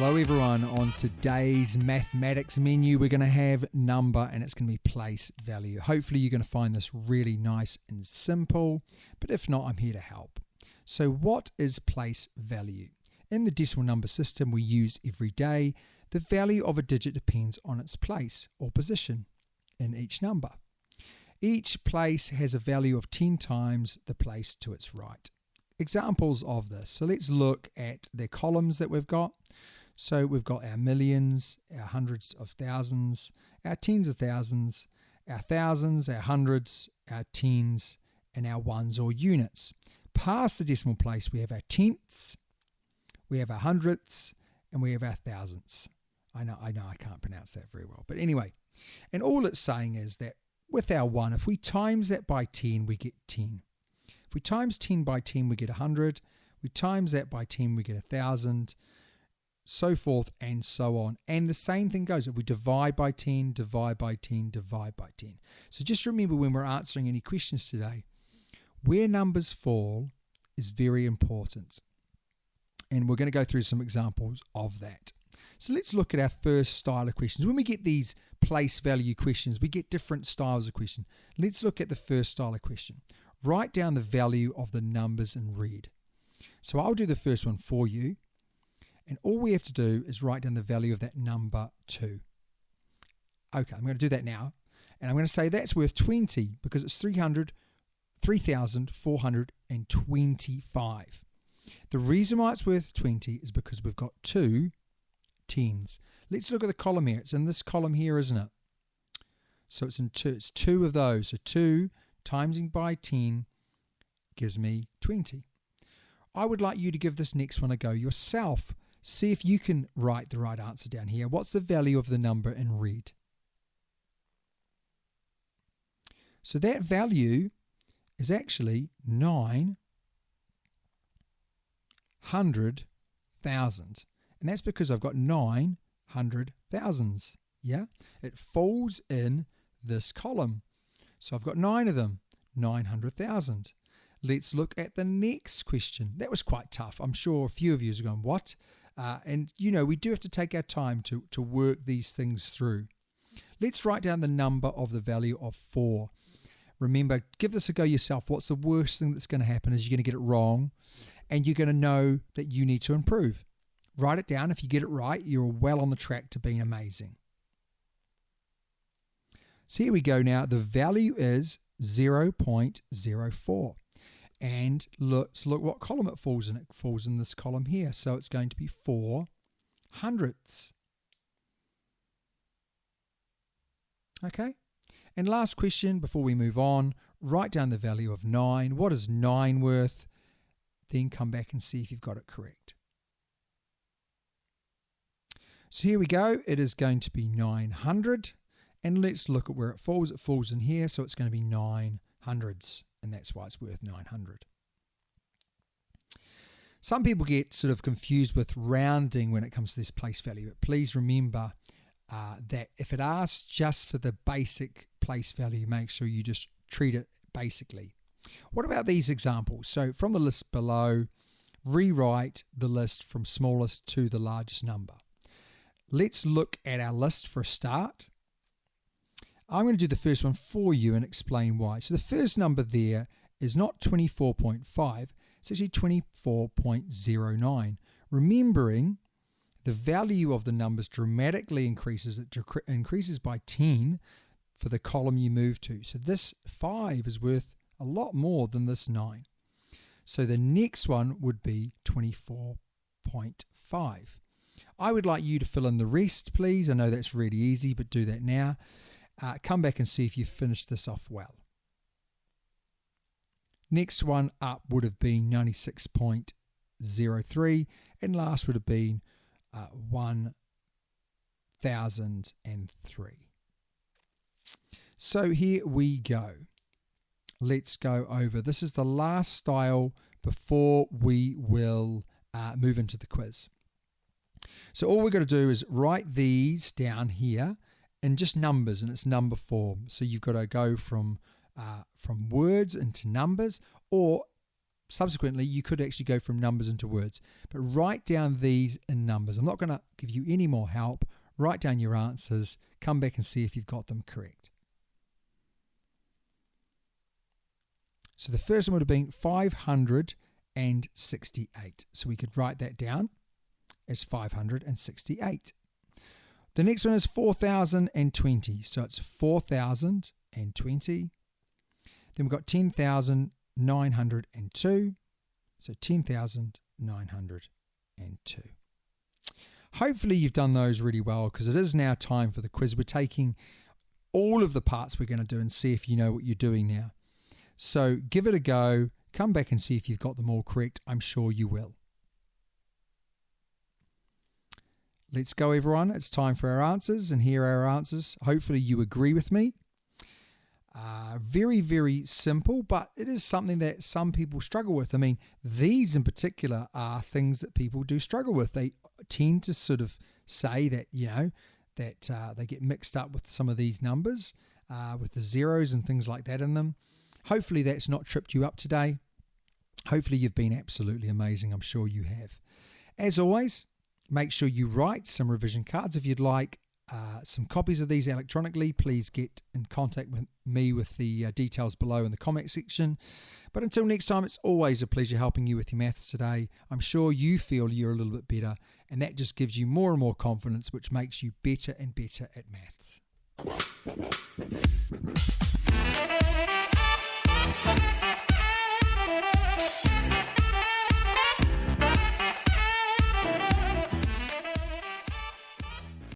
Hello everyone, on today's mathematics menu we're going to have number and it's going to be place value. Hopefully you're going to find this really nice and simple, but if not, I'm here to help. So what is place value? In the decimal number system we use every day, the value of a digit depends on its place or position in each number. Each place has a value of 10 times the place to its right. Examples of this. So let's look at the columns that we've got. So we've got our millions, our hundreds of thousands, our tens of thousands, our thousands, our hundreds, our tens, and our ones or units. Past the decimal place we have our tenths, we have our hundredths, and we have our thousandths. I know I can't pronounce that very well. But anyway, and all it's saying is that with our 1, if we times that by 10, we get 10. If we times 10 by 10, we get 100. We times that by 10, we get 1,000, so forth and so on. And the same thing goes. If we divide by 10, divide by 10, divide by 10. So just remember when we're answering any questions today, where numbers fall is very important. And we're going to go through some examples of that. So let's look at our first style of questions. When we get these place value questions, we get different styles of question. Let's look at the first style of question. Write down the value of the numbers in red. So I'll do the first one for you. And all we have to do is write down the value of that number 2. Okay, I'm going to do that now. And I'm going to say that's worth 20 because it's 3,425. The reason why it's worth 20 is because we've got 2 tens. Let's look at the column here. It's in this column here, isn't it? So it's in 2. It's 2 of those. So 2 timesing by 10 gives me 20. I would like you to give this next one a go yourself. See if you can write the right answer down here. What's the value of the number in red? So that value is actually 900,000. And that's because I've got 900,000s. Yeah, it falls in this column. So I've got 9 of them, 900,000. Let's look at the next question. That was quite tough. I'm sure a few of you are going, what? And you know, we do have to take our time to work these things through. Let's write down the number of the value of 4. Remember, give this a go yourself. What's the worst thing that's going to happen is you're going to get it wrong and you're going to know that you need to improve. Write it down. If you get it right, you're well on the track to being amazing. So here we go now. The value is 0.04. And let's look what column it falls in. It falls in this column here. So it's going to be 4 hundredths. Okay. And last question before we move on. Write down the value of 9. What is 9 worth? Then come back and see if you've got it correct. So here we go. It is going to be 900. And let's look at where it falls. It falls in here, so it's going to be 9 hundredths, and that's why it's worth 900. Some people get sort of confused with rounding when it comes to this place value, but please remember that if it asks just for the basic place value, make sure you just treat it basically. What about these examples? So from the list below, rewrite the list from smallest to the largest number. Let's look at our list for a start. I'm going to do the first one for you and explain why. So the first number there is not 24.5, it's actually 24.09. Remembering the value of the numbers dramatically increases. It increases by 10 for the column you move to. So this 5 is worth a lot more than this 9. So the next one would be 24.5. I would like you to fill in the rest, please. I know that's really easy, but do that now. Come back and see if you've finished this off well. Next one up would have been 96.03, and last would have been 1003. So here we go. Let's go over. This is the last style before we will move into the quiz. So all we're going to do is write these down here in just numbers, and it's number form. So you've got to go from words into numbers, or subsequently, you could actually go from numbers into words. But write down these in numbers. I'm not going to give you any more help. Write down your answers. Come back and see if you've got them correct. So the first one would have been 568. So we could write that down as 568. The next one is 4,020. So it's 4,020. Then we've got 10,902. So 10,902. Hopefully you've done those really well, because it is now time for the quiz. We're taking all of the parts we're going to do and see if you know what you're doing now. So give it a go. Come back and see if you've got them all correct. I'm sure you will. Let's go, everyone. It's time for our answers, and here are our answers. Hopefully you agree with me. Very, very simple, but it is something that some people struggle with. I mean, these in particular are things that people do struggle with. They tend to sort of say that, that they get mixed up with some of these numbers, with the zeros and things like that in them. Hopefully that's not tripped you up today. Hopefully you've been absolutely amazing. I'm sure you have. As always, make sure you write some revision cards. If you'd like some copies of these electronically, please get in contact with me with the details below in the comment section. But until next time, it's always a pleasure helping you with your maths today. I'm sure you feel you're a little bit better, and that just gives you more and more confidence, which makes you better and better at maths.